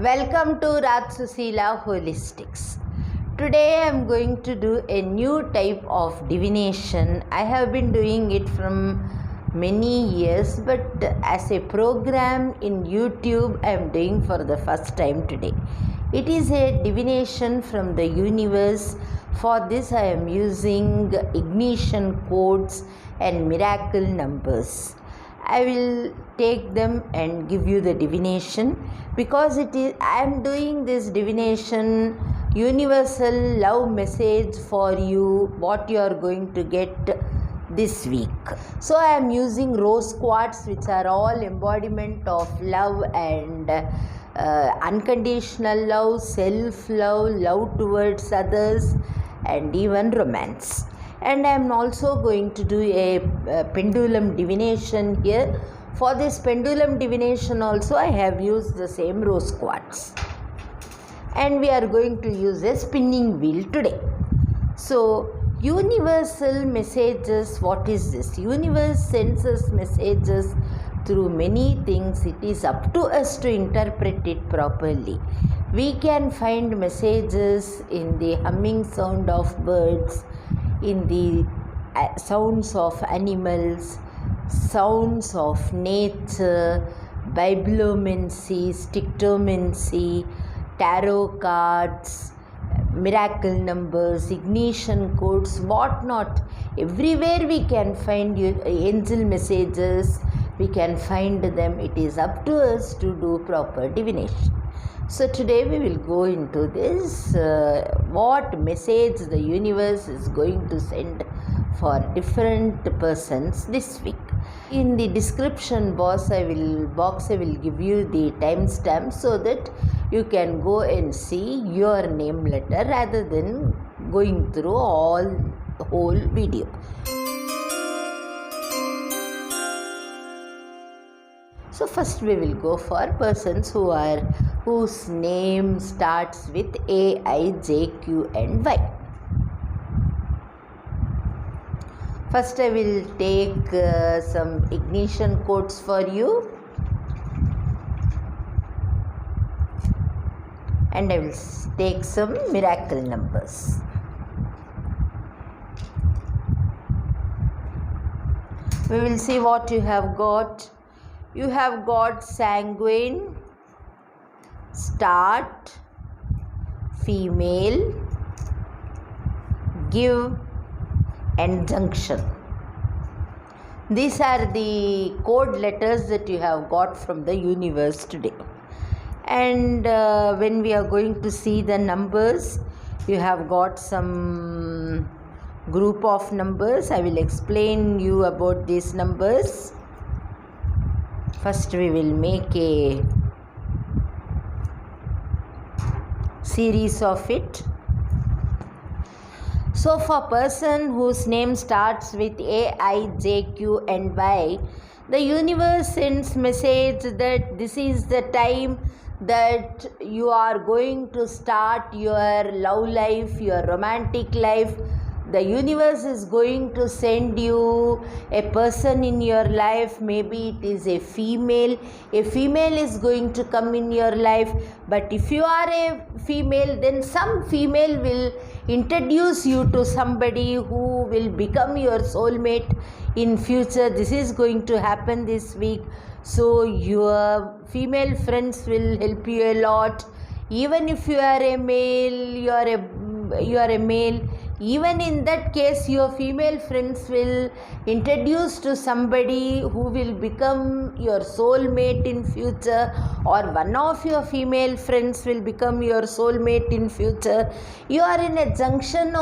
Welcome to Rajsusila Holistics. Today I am going to do a new type of divination. I have been doing it from many years, but as a program in YouTube I am doing for the first time today. It is a divination from the universe. For this I am using ignition codes and miracle numbers. I will take them and give you the divination because I am doing this divination universal love message for you, what you are going to get this week. So I am using rose quartz, which are all embodiment of love and unconditional love, self-love, love towards others, and even romance. And I am also going to do a pendulum divination here. For this pendulum divination also I have used the same rose quartz. And we are going to use a spinning wheel today. So universal messages, what is this? Universe sends us messages through many things. It is up to us to interpret it properly. We can find messages in the humming sound of birds, in the sounds of animals, sounds of nature, bibliomancy, stictomancy, tarot cards, miracle numbers, ignition codes, what not. Everywhere we can find angel messages, we can find them. It is up to us to do proper divination. So today we will go into this, what message the universe is going to send for different persons this week. In the description box I will give you the timestamp so that you can go and see your name letter rather than going through whole video. So first we will go for persons whose name starts with A, I, J, Q and Y. First I will take some ignition codes for you, and I will take some miracle numbers. We will see what you have got. You have got sanguine, start, female, give and junction. These are the code letters that you have got from the universe today. And when we are going to see the numbers, you have got some group of numbers. I will explain you about these numbers. First we will make a series of it. So for person whose name starts with A, I, J, Q and Y, the universe sends message that this is the time that you are going to start your love life, your romantic life. The universe is going to send you a person in your life. Maybe it is a female. A female is going to come in your life. But if you are a female, then some female will introduce you to somebody who will become your soulmate in future. This is going to happen this week. So your female friends will help you a lot. Even if you are a male, you are a male. Even in that case, your female friends will introduce to somebody who will become your soulmate in future, or one of your female friends will become your soulmate in future. You are in a junction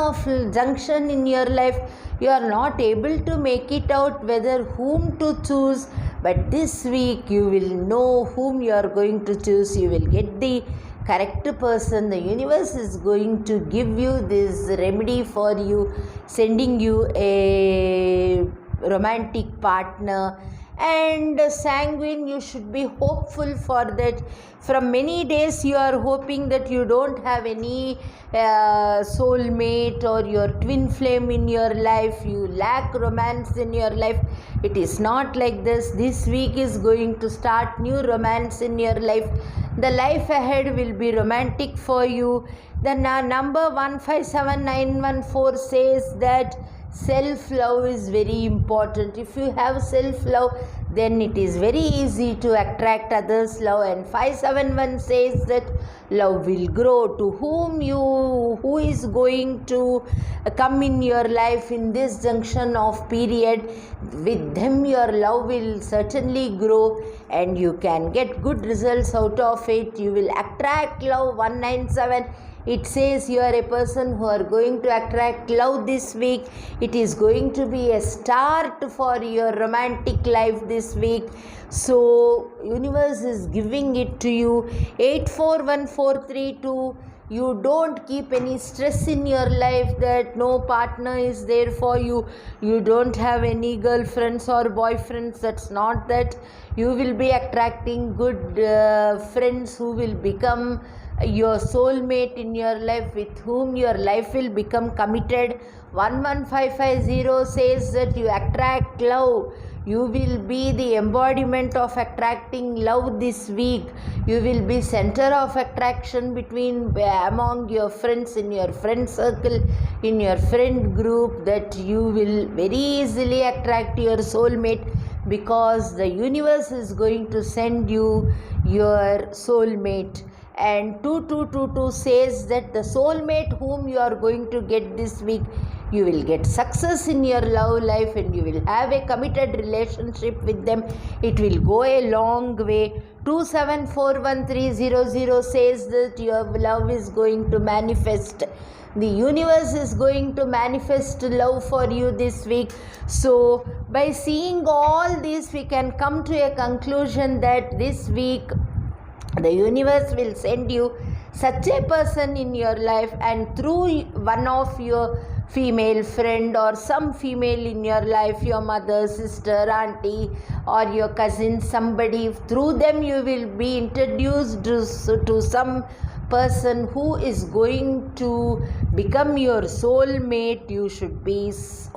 in your life. You are not able to make it out whether whom to choose, but this week you will know whom you are going to choose. You will get the correct person. The universe is going to give you this remedy for you, sending you a romantic partner, and sanguine. You should be hopeful for that. From many days you are hoping that you don't have any soulmate or your twin flame in your life, you lack romance in your life. It is not like this. This week is going to start new romance in your life. The life ahead will be romantic for you. The number 157914 says that self-love is very important. If you have self-love, then it is very easy to attract others' love. And 571 says that love will grow. To who is going to come in your life in this junction of period, with them your love will certainly grow and you can get good results out of it. You will attract love. 197, it says you are a person who are going to attract love this week. It is going to be a start for your romantic life this week. So universe is giving it to you. 841432, you don't keep any stress in your life that no partner is there for you. You don't have any girlfriends or boyfriends. That's not that. You will be attracting good friends who will become your soulmate in your life, with whom your life will become committed. 11550 says that you attract love. You will be the embodiment of attracting love this week. You will be center of attraction among your friends, in your friend circle, in your friend group, that you will very easily attract your soulmate, because the universe is going to send you your soulmate. And 2222 says that the soulmate whom you are going to get this week, you will get success in your love life and you will have a committed relationship with them. It will go a long way. 274130 says that your love is going to manifest. The universe is going to manifest love for you this week. So by seeing all this, we can come to a conclusion that this week the universe will send you such a person in your life, and through one of your female friend or some female in your life, your mother, sister, auntie, or your cousin, somebody, through them you will be introduced to some person who is going to become your soulmate. You should be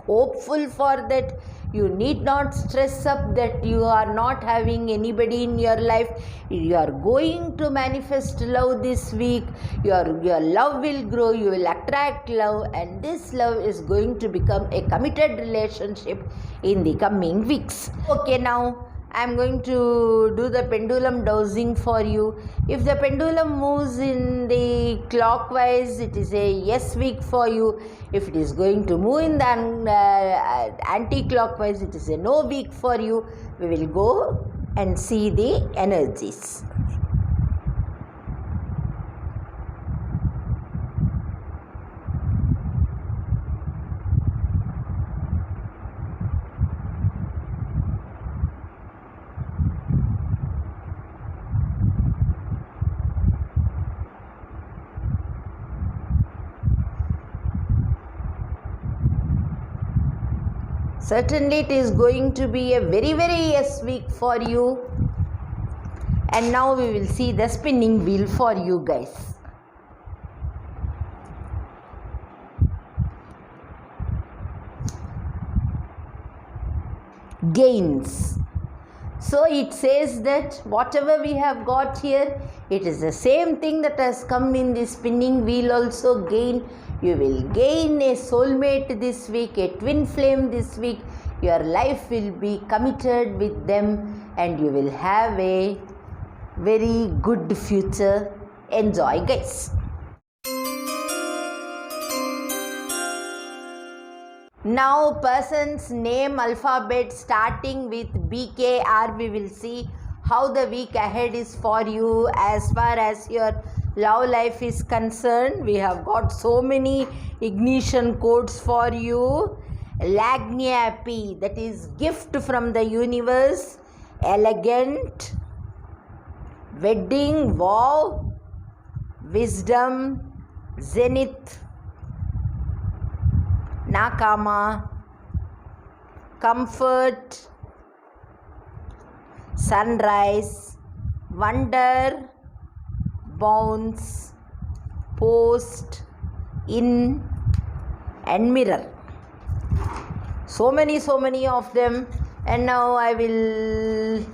hopeful for that. You need not stress up that you are not having anybody in your life. You are going to manifest love this week. Your love will grow. You will attract love, and this love is going to become a committed relationship in the coming weeks. Okay, now I am going to do the pendulum dowsing for you. If the pendulum moves in the clockwise, it is a yes week for you. If it is going to move in the anti-clockwise, it is a no week for you. We will go and see the energies. Certainly it is going to be a very yes week for you. And now we will see the spinning wheel for you guys. Gains. So it says that whatever we have got here, it is the same thing that has come in the spinning wheel also. Gain. You will gain a soulmate this week, a twin flame this week. Your life will be committed with them and you will have a very good future. Enjoy, guys. Now person's name alphabet starting with BKR. We will see how the week ahead is for you as far as your love life is concerned. We have got so many ignition codes for you. Lagniapi, that is gift from the universe. Elegant. Wedding, wow. Wisdom, zenith. Nakama, comfort, sunrise, wonder, bounce, post, in, and mirror. So many of them. And now I will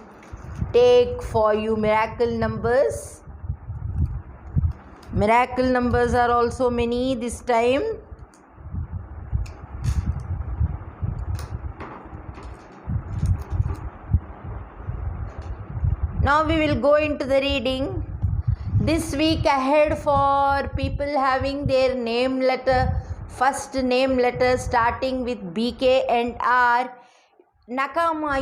take for you miracle numbers. Miracle numbers are also many this time. Now we will go into the reading. This week ahead for people having their name letter, first name letter starting with BK and R. Nakama,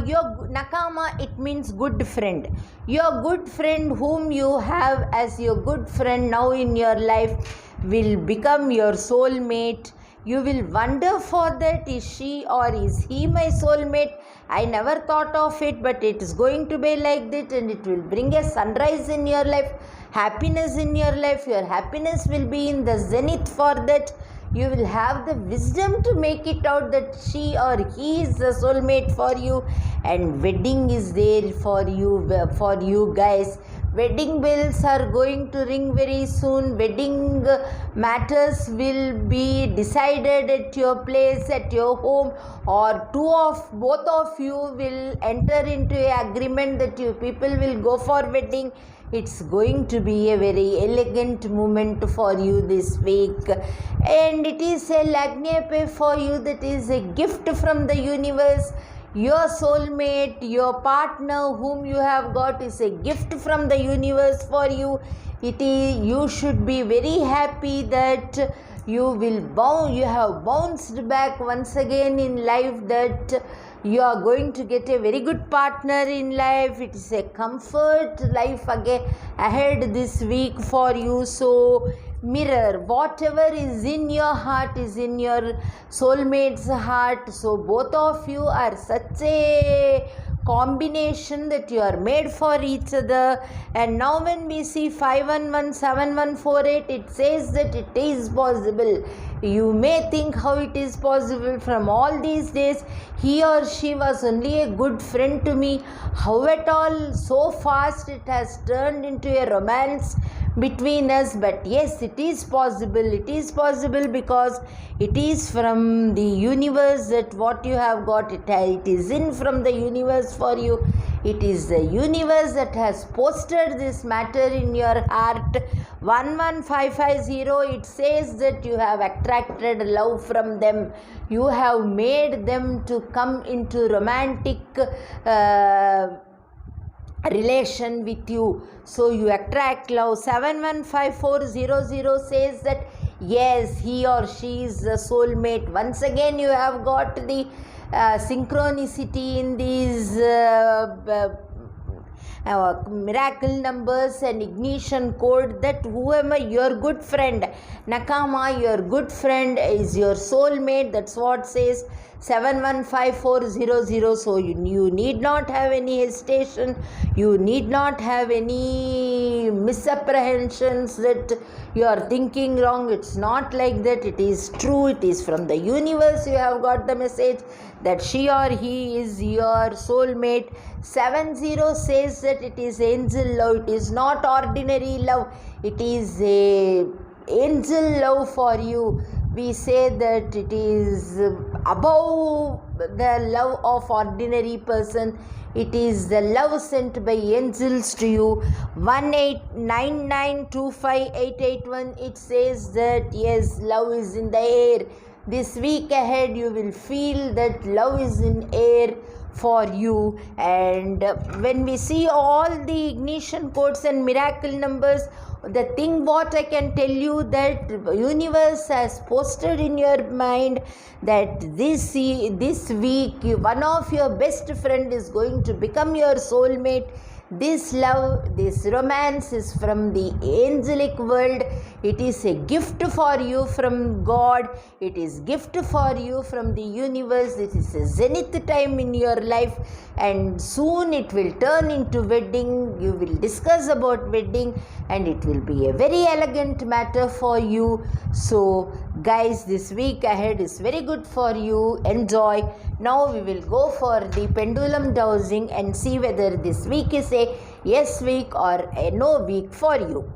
it means good friend. Your good friend whom you have as your good friend now in your life will become your soulmate. You will wonder for that, is she or is he my soulmate? I never thought of it, but it is going to be like that, and it will bring a sunrise in your life, happiness in your life. Your happiness will be in the zenith for that. You will have the wisdom to make it out that she or he is the soulmate for you, and wedding is there for you guys. Wedding bells are going to ring very soon. Wedding matters will be decided at your place, at your home, or both of you will enter into an agreement that you people will go for wedding. It's going to be a very elegant moment for you this week, and it is a lagniappe for you, that is a gift from the universe. Your soulmate, your partner whom you have got is a gift from the universe for you. You should be very happy that you have bounced back once again in life, that you are going to get a very good partner in life. It is a comfort life again ahead this week for you. So mirror, whatever is in your heart is in your soulmate's heart. So both of you are such a combination that you are made for each other. And now when we see 5117148, it says that it is possible. You may think how it is possible. From all these days he or she was only a good friend to me. How at all so fast it has turned into a romance between us? But yes, it is possible. It is possible because it is from the universe that what you have got, it is in from the universe for you. It is the universe that has posted this matter in your heart. 11550, it says that you have attracted love from them. You have made them to come into romantic relation with you. So you attract love. 715400 says that yes, he or she is the soulmate. Once again you have got the synchronicity in these miracle numbers and ignition code, that whoever your good friend, Nakama, your good friend is your soulmate. That's what says 715400. So you need not have any hesitation. You need not have any misapprehensions that you are thinking wrong. It's not like that. It is true. It is from the universe. You have got the message that she or he is your soulmate. 70 says that it is angel love. It is not ordinary love. It is a angel love for you. We say that it is above the love of ordinary person. It is the love sent by angels to you. 189925881, it says that yes, love is in the air. This week ahead you will feel that love is in air for you. And when we see all the ignition codes and miracle numbers, the thing what I can tell you, that universe has posted in your mind that this week one of your best friend is going to become your soulmate. This love, this romance is from the angelic world. It is a gift for you from God. It is gift for you from the universe. This is a zenith time in your life, and soon it will turn into wedding. You will discuss about wedding, and it will be a very elegant matter for you. So guys, this week ahead is very good for you. Enjoy. Now we will go for the pendulum dowsing and see whether this week is a yes week or a no week for you.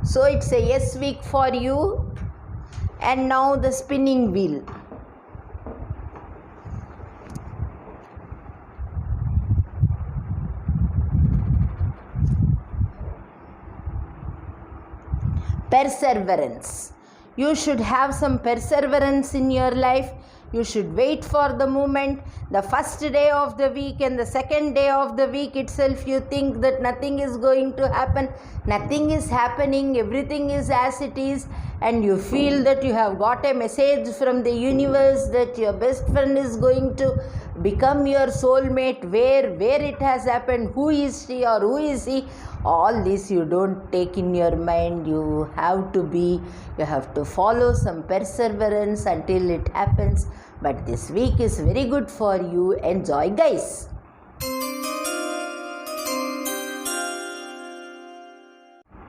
So it's a yes week for you. And now the spinning wheel. Perseverance. You should have some perseverance in your life. You should wait for the moment. The first day of the week and the second day of the week itself, you think that nothing is going to happen. Nothing is happening. Everything is as it is. And you feel that you have got a message from the universe that your best friend is going to become your soulmate. Where it has happened, who is she or who is he, all this you don't take in your mind. You have to follow some perseverance until it happens. But this week is very good for you. Enjoy, guys.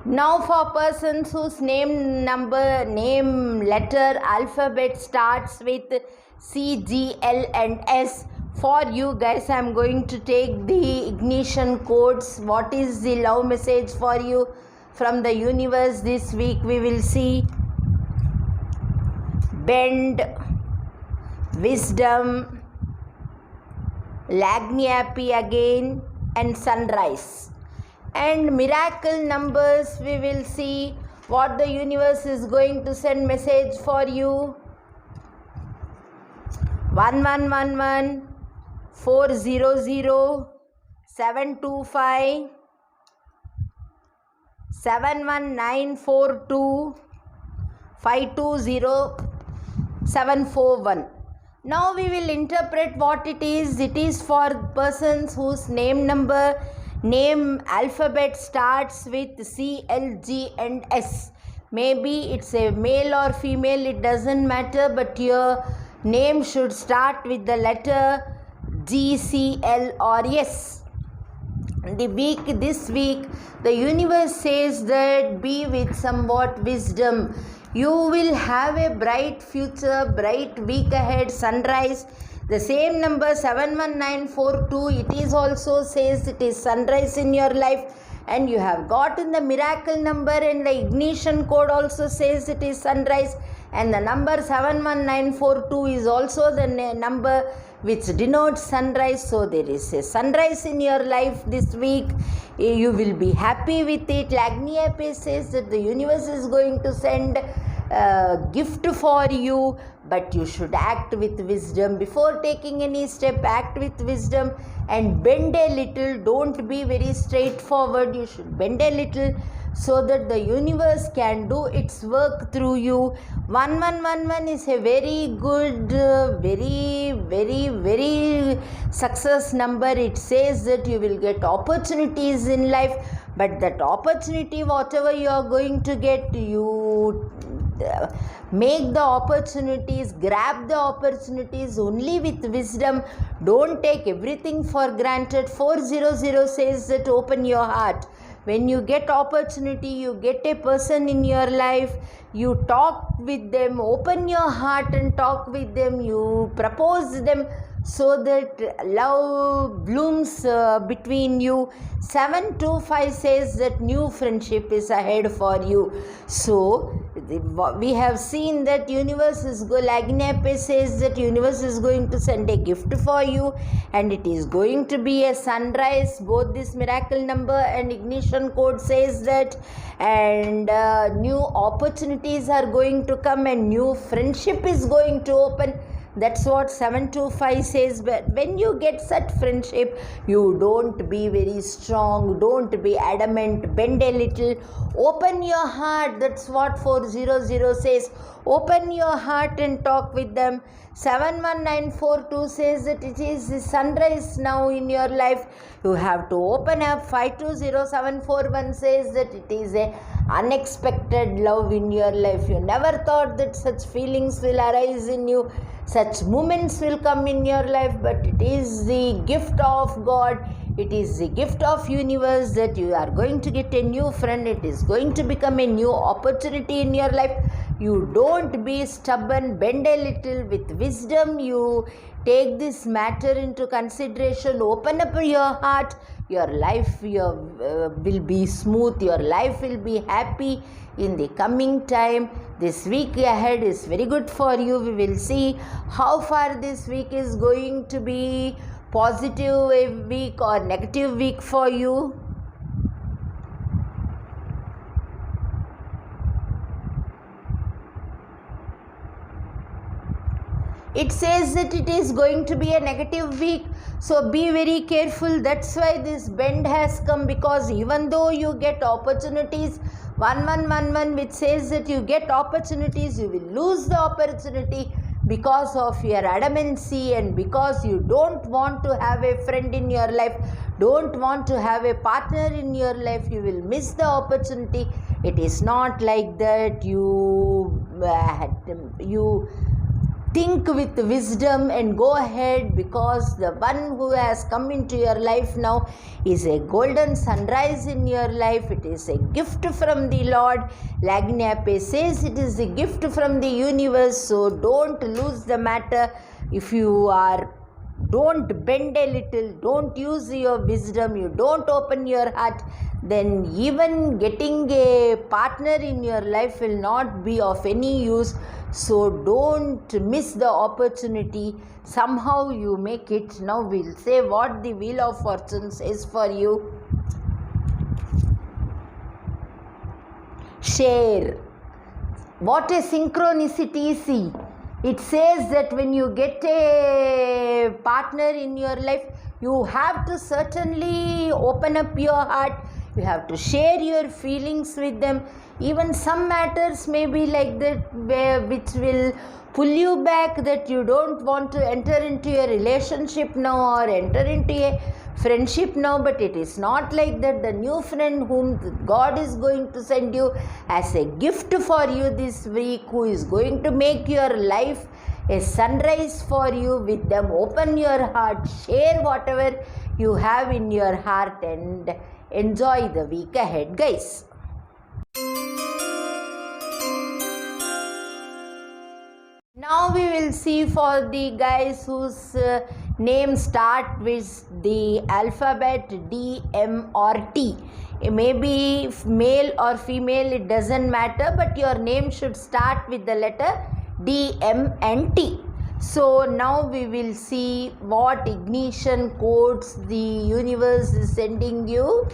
Now for persons whose name letter alphabet starts with C, G, L and S, for you guys I am going to take the ignition codes. What is the love message for you from the universe this week? We will see bend, wisdom, Lagniappe again, and sunrise. And miracle numbers, we will see what the universe is going to send message for you. 1111, 400, 725, 71942, 520, 741. Now we will interpret what it is. It is for persons whose name alphabet starts with C, L, G and S. Maybe it's a male or female, it doesn't matter, but your name should start with the letter G, C, L or S. This week, the universe says that be with somewhat wisdom. You will have a bright future, bright week ahead, sunrise. The same number 71942, it is also says it is sunrise in your life, and you have gotten the miracle number, and the ignition code also says it is sunrise, and the number 71942 is also the number which denotes sunrise. So there is a sunrise in your life this week. You will be happy with it. Lagniappe says that the universe is going to send gift for you, but you should act with wisdom. Before taking any step, act with wisdom and bend a little. Don't be very straightforward. You should bend a little so that the universe can do its work through you. 1111 is a very good, very success number. It says that you will get opportunities in life, but that opportunity, whatever you are going to get, you make the opportunities, grab the opportunities only with wisdom. Don't take everything for granted. 400 says that open your heart. When you get opportunity, you get a person in your life, you talk with them, open your heart and talk with them, you propose them so that love blooms between you. 725 says that new friendship is ahead for you. So we have seen that universe is Lagniappe says that universe is going to send a gift for you, and it is going to be a sunrise. Both this miracle number and ignition code says that, and new opportunities are going to come and new friendship is going to open. That's what 725 says. But when you get such friendship, you don't be very strong, don't be adamant, bend a little, open your heart. That's what 400 says. Open your heart and talk with them. 71942 says that it is the sunrise now in your life. You have to open up. 520741 says that it is a unexpected love in your life. You never thought that such feelings will arise in you, such moments will come in your life, but it is the gift of God, it is the gift of universe that you are going to get a new friend. It is going to become a new opportunity in your life. You don't be stubborn, bend a little with wisdom. You take this matter into consideration, open up your heart. Your life will be smooth, your life will be happy in the coming time. This week ahead is very good for you. We will see how far this week is going to be, positive week or negative week for you. It says that it is going to be a negative week, so be very careful. That's why this bend has come, because even though you get opportunities, 1111, which says that you get opportunities, you will lose the opportunity because of your adamancy, and because you don't want to have a friend in your life, don't want to have a partner in your life, you will miss the opportunity. It is not like that. You think with wisdom and go ahead, because the one who has come into your life now is a golden sunrise in your life. It is a gift from the Lord. Lagnape says it is a gift from the universe, so don't lose the matter. If you are, don't bend a little, don't use your wisdom, you don't open your heart, then even getting a partner in your life will not be of any use. So don't miss the opportunity. Somehow you make it. Now we'll say what the Wheel of Fortune says for you. Share. What a synchronicity. See, it says that when you get a partner in your life, you have to certainly open up your heart. You have to share your feelings with them. Even some matters may be like that, which will pull you back, that you don't want to enter into a relationship now or enter into a friendship now. But it is not like that. The new friend whom God is going to send you as a gift for you this week, who is going to make your life a sunrise for you, with them open your heart, share whatever you have in your heart, and enjoy the week ahead, guys. Now we will see for the guys whose name start with the alphabet D, M or T. It may be male or female, it doesn't matter, but your name should start with the letter D, M and T. So now we will see what ignition codes the universe is sending you.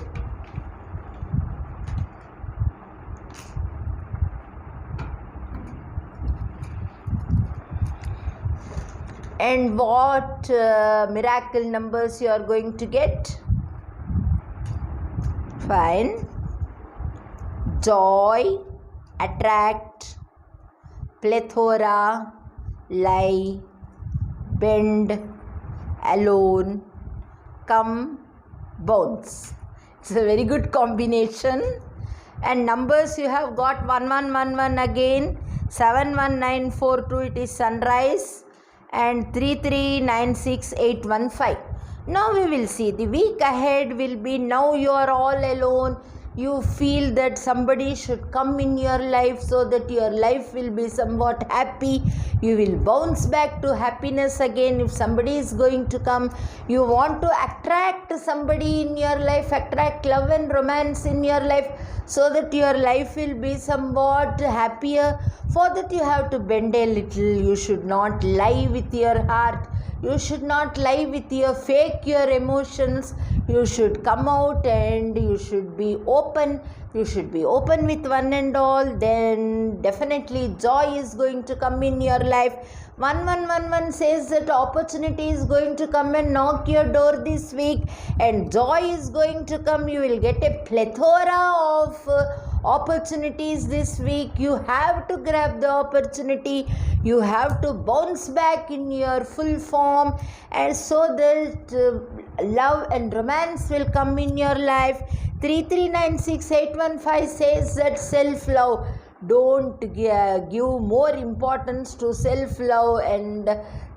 And what miracle numbers you are going to get. Fine. Joy, attract, plethora, lie, bend, alone, come, bounce. It's a very good combination. And numbers you have got 1111 again, 71942, it is sunrise, and 3396815. Now we will see the week ahead will be, now you are all alone. You feel that somebody should come in your life so that your life will be somewhat happy. You will bounce back to happiness again if somebody is going to come. You want to attract somebody in your life, attract love and romance in your life, so that your life will be somewhat happier. For that you have to bend a little. You should not lie with your heart. You should not lie with fake your emotions. You should come out and you should be open. You should be open with one and all. Then definitely joy is going to come in your life. 1111 says that opportunity is going to come and knock your door this week, and joy is going to come. You will get a plethora of opportunities this week. You have to grab the opportunity. You have to bounce back in your full form, and so that love and romance will come in your life. 3396815 says that self-love. Don't give more importance to self-love and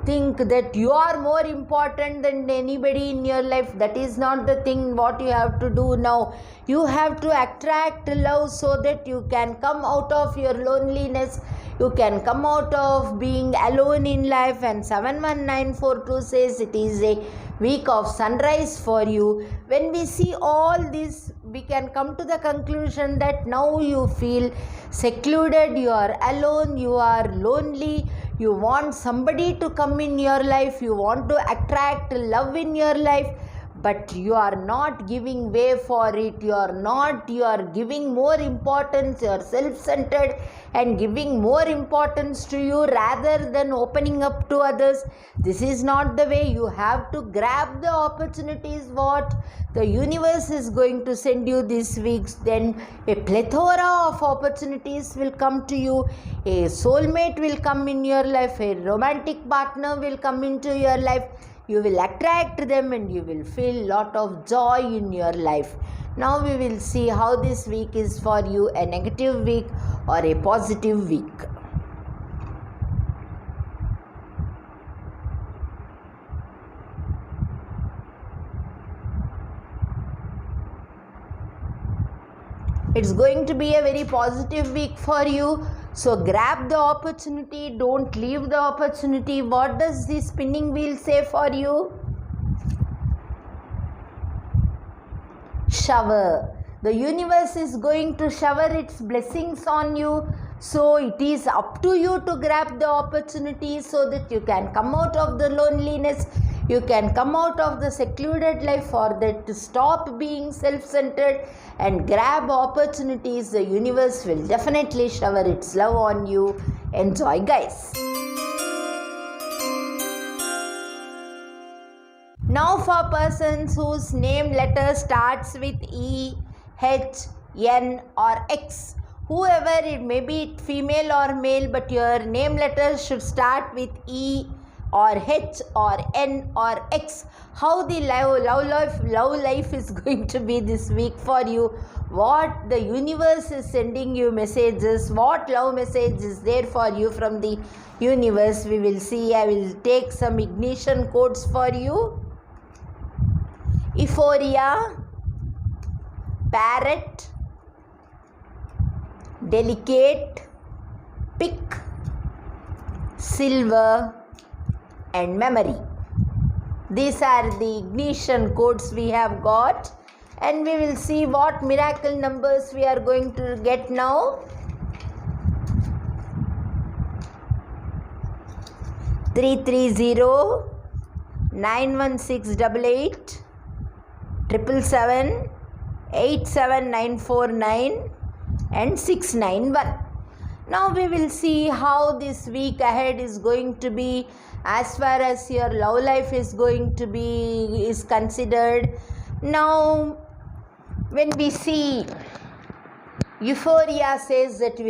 think that you are more important than anybody in your life. That is not the thing what you have to do now. You have to attract love so that you can come out of your loneliness. You can come out of being alone in life. And 71942 says it is a week of sunrise for you. When we see all this, we can come to the conclusion that now you feel secluded, you are alone, you are lonely, you want somebody to come in your life, you want to attract love in your life, but you are not giving way for it. You are giving more importance, you are self-centered and giving more importance to you rather than opening up to others. This is not the way. You have to grab the opportunities what the universe is going to send you this week. Then a plethora of opportunities will come to you. A soulmate will come in your life, a romantic partner will come into your life. You will attract them and you will feel lot of joy in your life. Now we will see how this week is for you, a negative week or a positive week. It's going to be a very positive week for you. So grab the opportunity, don't leave the opportunity. What does the spinning wheel say for you? Shower. The universe is going to shower its blessings on you. So it is up to you to grab the opportunity so that you can come out of the loneliness. You can come out of the secluded life, for that to stop being self-centered and grab opportunities. The universe will definitely shower its love on you. Enjoy, guys. Now for persons whose name letter starts with E, H, N or X. Whoever it may be, female or male, but your name letter should start with E or H or N or X. How the love life is going to be this week for you. What the universe is sending you messages. What love message is there for you from the universe. We will see. I will take some ignition codes for you. Euphoria, parrot, delicate, pick, silver and memory. These are the ignition codes we have got, and we will see what miracle numbers we are going to get now. 330, 91688, 777, 87949 and 691. Now we will see how this week ahead is going to be as far as your love life is going to be is considered. Now when we see Euphoria says that you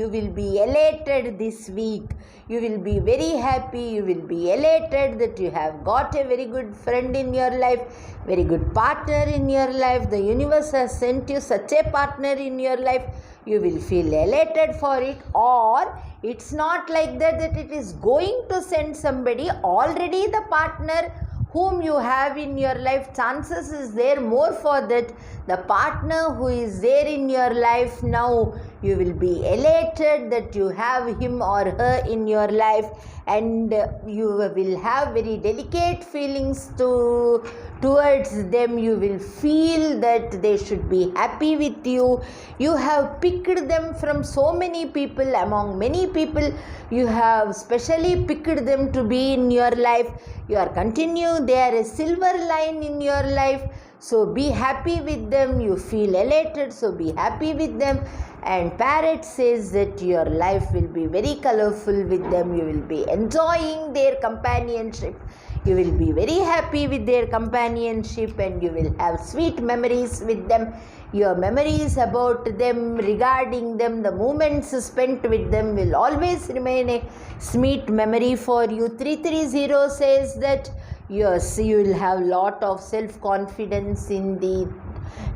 will be elated this week. You will be very happy. You will be elated that you have got a very good friend in your life, very good partner in your life. The universe has sent you such a partner in your life. You will feel elated for it. Or it's not like that it is going to send somebody. Already the partner whom you have in your life, chances is there more for that. The partner who is there in your life now, you will be elated that you have him or her in your life, and you will have very delicate feelings towards them. You will feel that they should be happy with you. You have picked them from so many people. Among many people, you have specially picked them to be in your life. You are continuing. They are a silver line in your life. So be happy with them. You feel elated. So be happy with them. And Parrot says that your life will be very colorful with them. You will be enjoying their companionship. You will be very happy with their companionship, and you will have sweet memories with them. Your memories about them, regarding them, the moments spent with them will always remain a sweet memory for you. 330 says that yes, you will have lot of self-confidence in the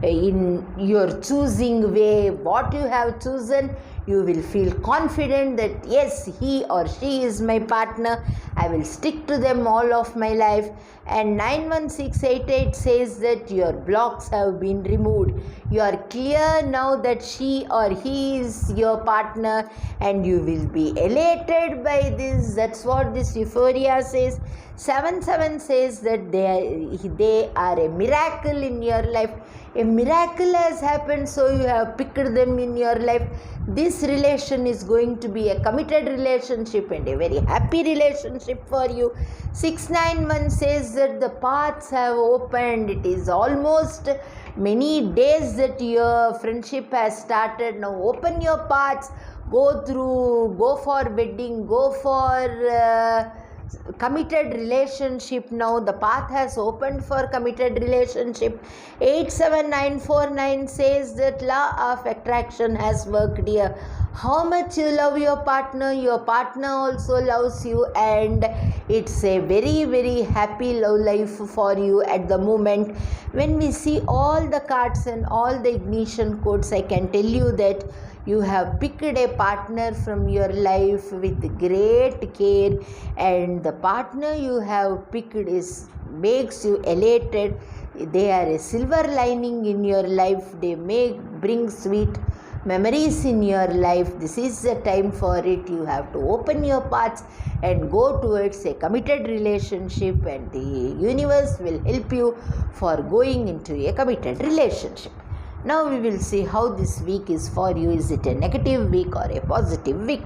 in your choosing way, what you have chosen, you will feel confident that yes, he or she is my partner. I will stick to them all of my life. And 91688 says that your blocks have been removed. You are clear now that she or he is your partner, and you will be elated by this. That's what this euphoria says. 77 says that they are a miracle in your life. A miracle has happened, so you have picked them in your life. This relation is going to be a committed relationship and a very happy relationship for you. 691 says that the paths have opened. It is almost many days that your friendship has started. Now open your paths, go for wedding, go for committed relationship. Now the path has opened for committed relationship. 87949 says that law of attraction has worked here. How much you love your partner also loves you, and it's a very, very happy love life for you at the moment. When we see all the cards and all the ignition codes, I can tell you that you have picked a partner from your life with great care, and the partner you have picked makes you elated. They are a silver lining in your life. They bring sweet memories in your life. This is the time for it. You have to open your paths and go towards a committed relationship, and the universe will help you for going into a committed relationship. Now we will see how this week is for you. Is it a negative week or a positive week?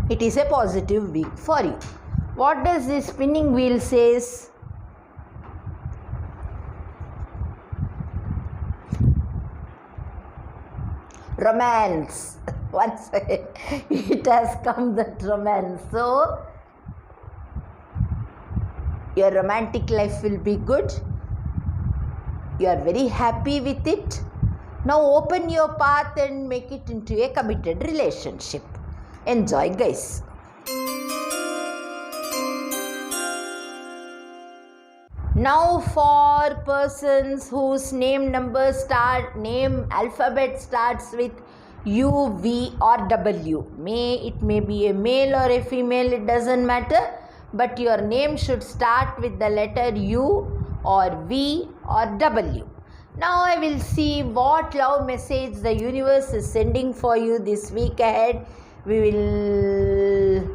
It is a positive week for you. What does this spinning wheel says? Romance. Once again, it has come, that romance. So your romantic life will be good. You are very happy with it. Now open your path and make it into a committed relationship. Enjoy, guys. Now for persons whose name alphabet starts with U, V or W. It may be a male or a female, it doesn't matter. But your name should start with the letter U or V or W. Now I will see what love message the universe is sending for you this week ahead. We will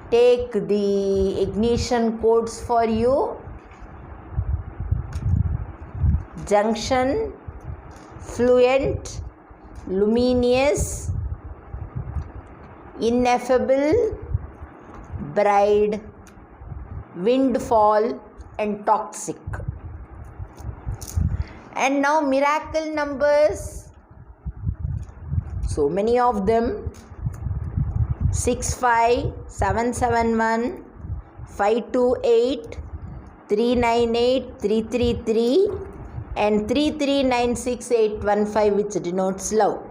take the ignition codes for you. Junction, fluent, luminous, ineffable, bride, windfall and toxic. And now miracle numbers, so many of them: 65, 771, 528, 398, 333 and 3396815, which denotes love.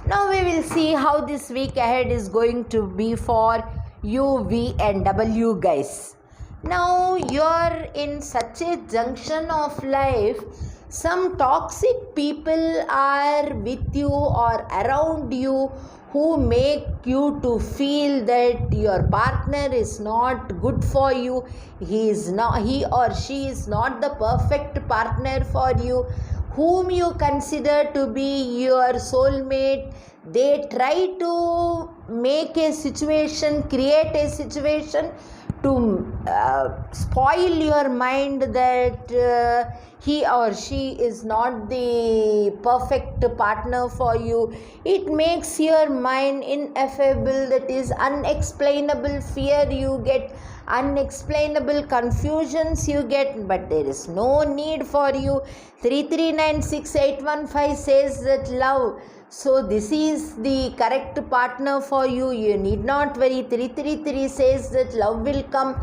Now we will see how this week ahead is going to be for U, V and W, guys. Now you're in such a junction of life. Some toxic people are with you or around you who make you to feel that your partner is not good for you. He or she is not the perfect partner for you. Whom you consider to be your soulmate, they try to create a situation to spoil your mind that he or she is not the perfect partner for you. It makes your mind ineffable, that is unexplainable fear you get, unexplainable confusions you get, but there is no need for you. 3396815 says that love. So this is the correct partner for you. You need not worry. 333 says that love will come.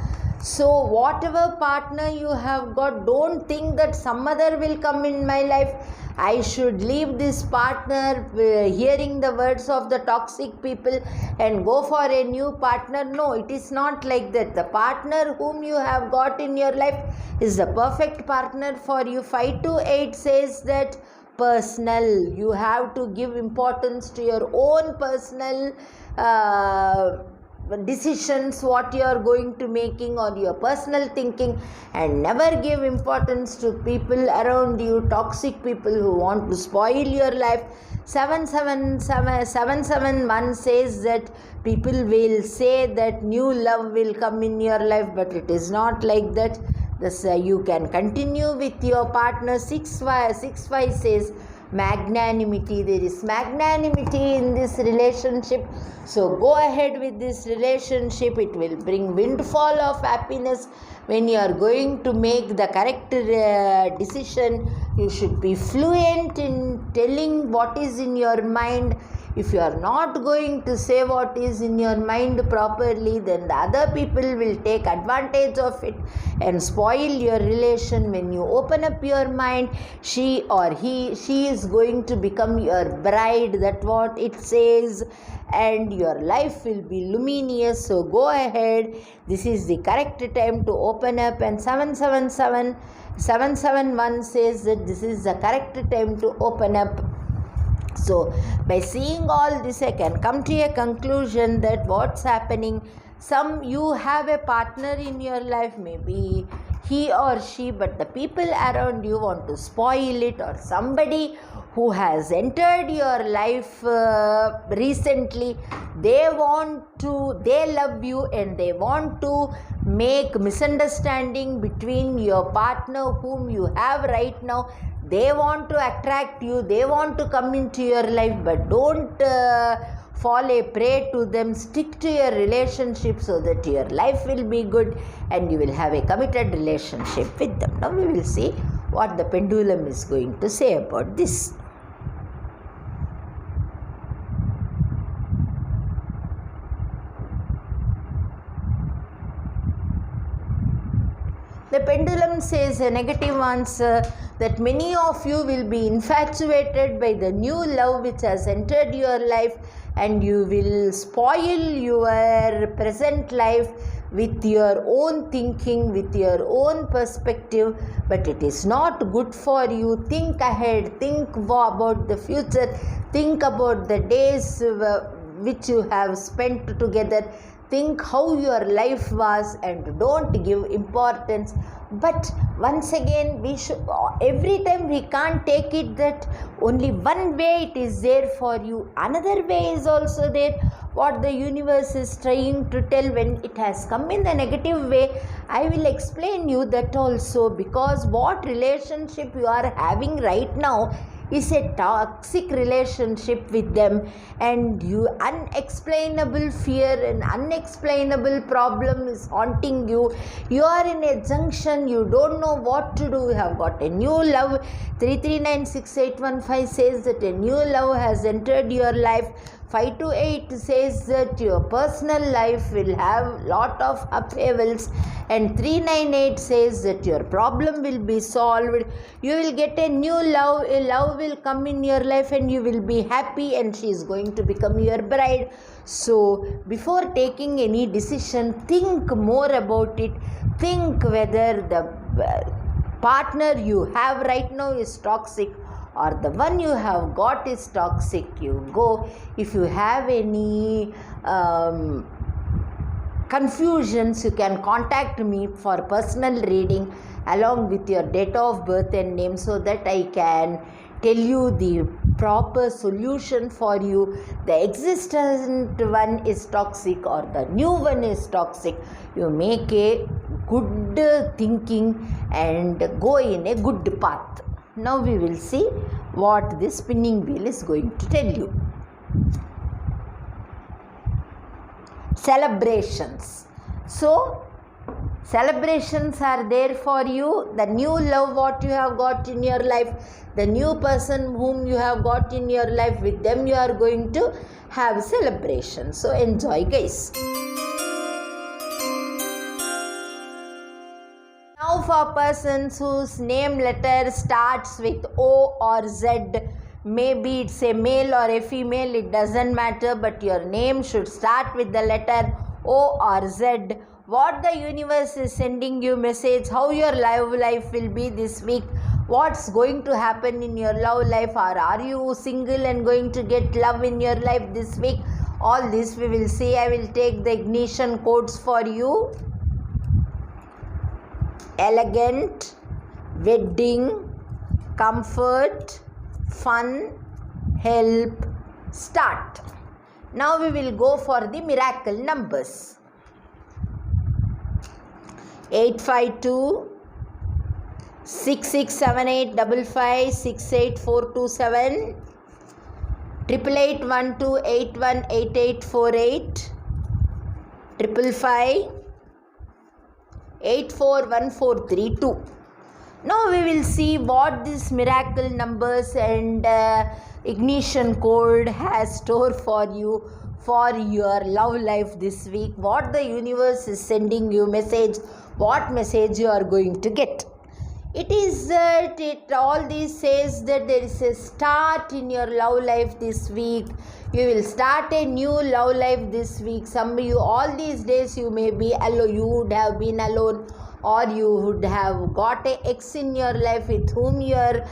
So whatever partner you have got, don't think that some other will come in my life. I should leave this partner hearing the words of the toxic people and go for a new partner. No, it is not like that. The partner whom you have got in your life is the perfect partner for you. 528 says that personal, you have to give importance to your own personal decisions, what you are going to making, or your personal thinking, and never give importance to people around you, toxic people who want to spoil your life. 771 says that people will say that new love will come in your life, but it is not like that. This, you can continue with your partner. 65 says magnanimity. There is magnanimity in this relationship, so go ahead with this relationship. It will bring windfall of happiness. When you are going to make the correct decision, you should be fluent in telling what is in your mind. If you are not going to say what is in your mind properly, then the other people will take advantage of it and spoil your relation. When you open up your mind, she is going to become your bride. That's what it says, and your life will be luminous. So go ahead. This is the correct time to open up. And 771 says that this is the correct time to open up. So by seeing all this, I can come to a conclusion that what's happening, you have a partner in your life, maybe he or she, but the people around you want to spoil it, or somebody who has entered your life recently, they love you and they want to make misunderstanding between your partner whom you have right now. They want to attract you, they want to come into your life, but don't fall a prey to them. Stick to your relationship so that your life will be good and you will have a committed relationship with them. Now we will see what the pendulum is going to say about this. The pendulum says a negative answer, that many of you will be infatuated by the new love which has entered your life, and you will spoil your present life with your own thinking, with your own perspective, but it is not good for you. Think ahead, think about the future, think about the days which you have spent together. Think how your life was and don't give importance. But once again, every time we can't take it that only one way it is there for you. Another way is also there. What the universe is trying to tell, when it has come in the negative way, I will explain you that also, because what relationship you are having right now is a toxic relationship with them, and unexplainable fear and unexplainable problem is haunting you. You are in a junction, you don't know what to do. You have got a new love. 3396815 says that a new love has entered your life. 528 says that your personal life will have lot of upheavals, and 398 says that your problem will be solved. You will get a new love. A love will come in your life and you will be happy, and she is going to become your bride. So before taking any decision, think more about it. Think whether the partner you have right now is toxic or the one you have got is toxic. You go. If you have any confusions, you can contact me for personal reading along with your date of birth and name, so that I can tell you the proper solution for you. The existent one is toxic or the new one is toxic. You make a good thinking and go in a good path. Now we will see what this spinning wheel is going to tell you. Celebrations. So celebrations are there for you. The new love what you have got in your life, the new person whom you have got in your life, with them you are going to have celebrations. So enjoy, guys. Now for persons whose name letter starts with O or Z, maybe it's a male or a female, it doesn't matter, but your name should start with the letter O or Z. What the universe is sending you message, how your love life will be this week, what's going to happen in your love life, or are you single and going to get love in your life this week? All this we will see. I will take the ignition codes for you. Elegant, wedding, comfort, fun, help, start. Now we will go for the miracle numbers. 852 667855 68427 88812818848 555 841432. Now we will see what this miracle numbers and ignition code has stored for you for your love life this week. What the universe is sending you message, what message you are going to get. It is that all this says that there is a start in your love life this week. You will start a new love life this week. Some of you, all these days you may be alone, you would have been alone, or you would have got an ex in your life with whom your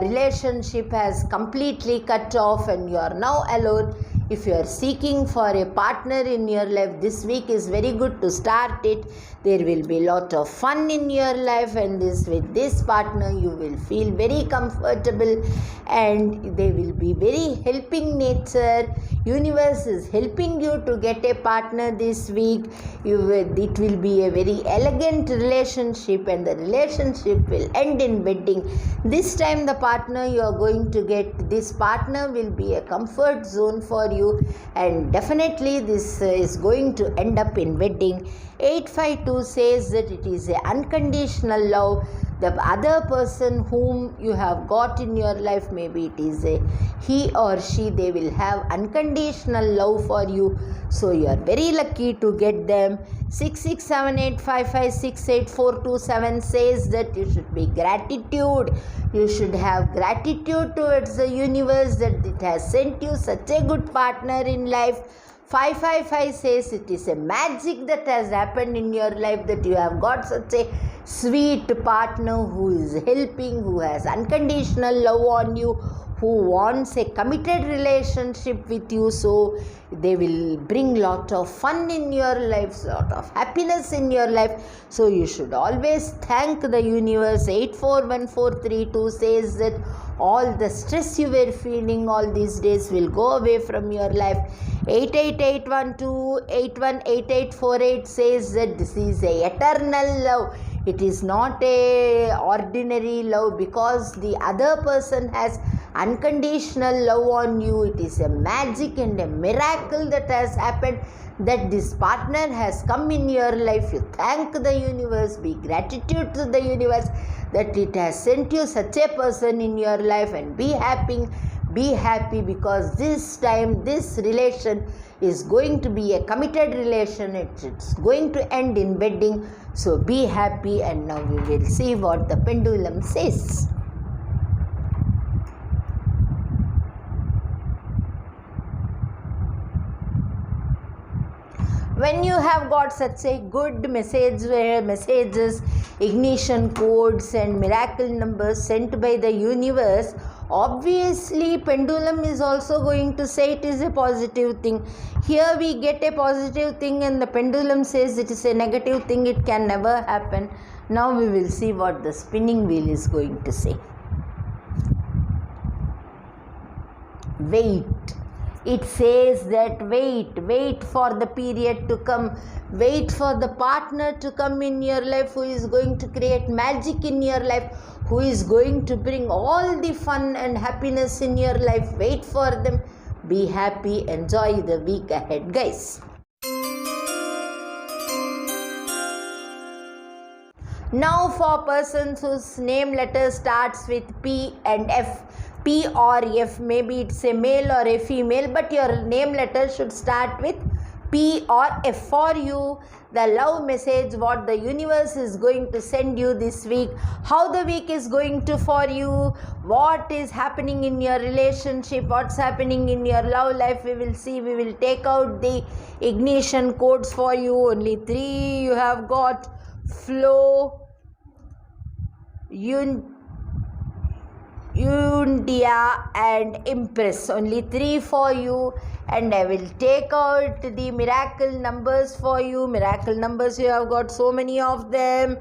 relationship has completely cut off and you are now alone. If you are seeking for a partner in your life, this week is very good to start it. There will be a lot of fun in your life, and with this partner you will feel very comfortable and they will be very helping nature. Universe is helping you to get a partner this week. It will be a very elegant relationship and the relationship will end in wedding. This time the partner you are going to get, this partner will be a comfort zone for you, and definitely this is going to end up in wedding. 852 says that it is an unconditional love. The other person whom you have got in your life, maybe it is a he or she, they will have unconditional love for you. So you are very lucky to get them. 667855688427 says that you should be gratitude. You should have gratitude towards the universe that it has sent you such a good partner in life. 555 says it is a magic that has happened in your life, that you have got such a sweet partner who is helping, who has unconditional love on you, who wants a committed relationship with you. So they will bring lot of fun in your life, lot of happiness in your life. So you should always thank the universe. 841432 says that all the stress you were feeling all these days will go away from your life. 88812818848 says that this is a eternal love. It is not a ordinary love, because the other person has unconditional love on you. It is a magic and a miracle that has happened, that this partner has come in your life. You thank the universe, be gratitude to the universe that it has sent you such a person in your life, and be happy, because this time this relation is going to be a committed relation. It's going to end in wedding. So be happy. And now we will see what the pendulum says. When you have got such a good messages, ignition codes and miracle numbers sent by the universe, obviously pendulum is also going to say it is a positive thing. Here we get a positive thing and the pendulum says it is a negative thing. It can never happen. Now we will see what the spinning wheel is going to say. Wait. It says that wait for the period to come, wait for the partner to come in your life who is going to create magic in your life, who is going to bring all the fun and happiness in your life. Wait for them. Be happy. Enjoy the week ahead, guys. Now for persons whose name letter starts with P and F. P or F, maybe it's a male or a female, but your name letter should start with P or F for you, the love message what the universe is going to send you this week, how the week is going to for you, what is happening in your relationship, what's happening in your love life. We will see. We will take out the ignition codes for you. Only 3 you have got: Flow, Undia and Impress. Only 3 for you. And I will take out the miracle numbers for you. Miracle numbers, you have got so many of them: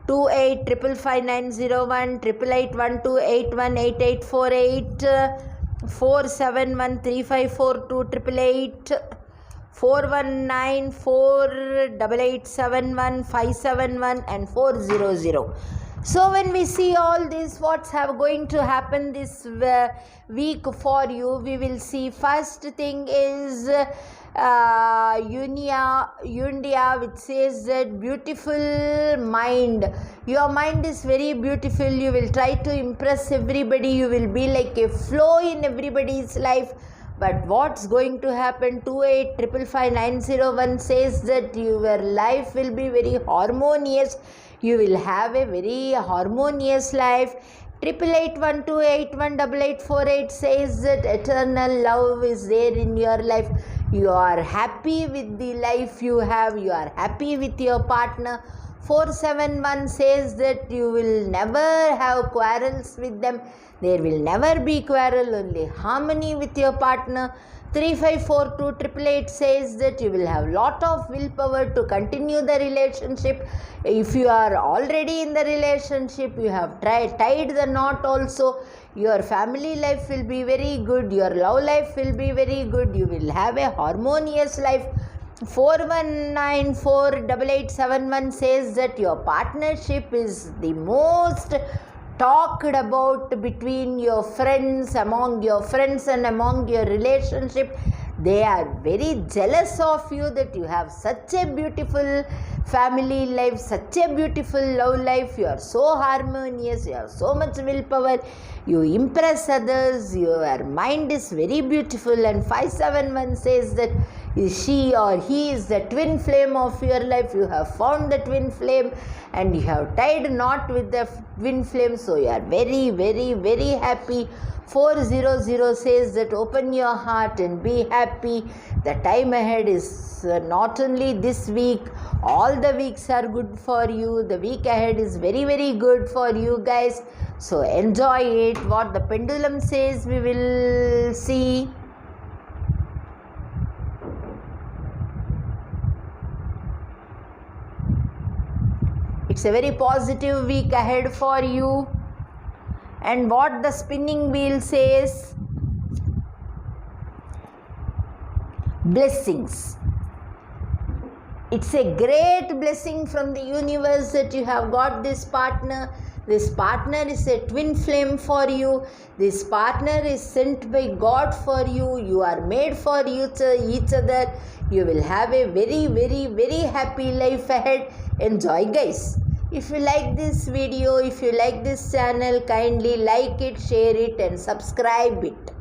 28555901, 8881288848, 4713542, 41948871571 and 400. So when we see all this, what's going to happen this week for you, we will see. First thing is Undia, which says that beautiful mind. Your mind is very beautiful. You will try to impress everybody. You will be like a flow in everybody's life. But what's going to happen? 28555901 says that your life will be very harmonious. You will have a very harmonious life. 8881288848 says that eternal love is there in your life. You are happy with the life you have. You are happy with your partner. 471 says that you will never have quarrels with them. There will never be quarrel, only harmony with your partner. 354288 says that you will have lot of willpower to continue the relationship. If you are already in the relationship, you have tied the knot also. Your family life will be very good. Your love life will be very good. You will have a harmonious life. 41948871 says that your partnership is the most talked about between your friends, among your friends and among your relationship. They are very jealous of you that you have such a beautiful family life, such a beautiful love life. You are so harmonious, you have so much willpower, you impress others, your mind is very beautiful. And 571 says that she or he is the twin flame of your life. You have found the twin flame and you have tied knot with the twin flame, so you are very, very, very happy. 400 says that open your heart and be happy. The time ahead is not only this week, all the weeks are good for you. The week ahead is very, very good for you guys. So enjoy it. What the pendulum says, we will see. It's a very positive week ahead for you. And what the spinning wheel says, blessings. It's a great blessing from the universe that you have got this partner. This partner is a twin flame for you. This partner is sent by God for you. You are made for each other. You will have a very, very, very happy life ahead. Enjoy, guys. If you like this video, if you like this channel, kindly like it, share it and subscribe it.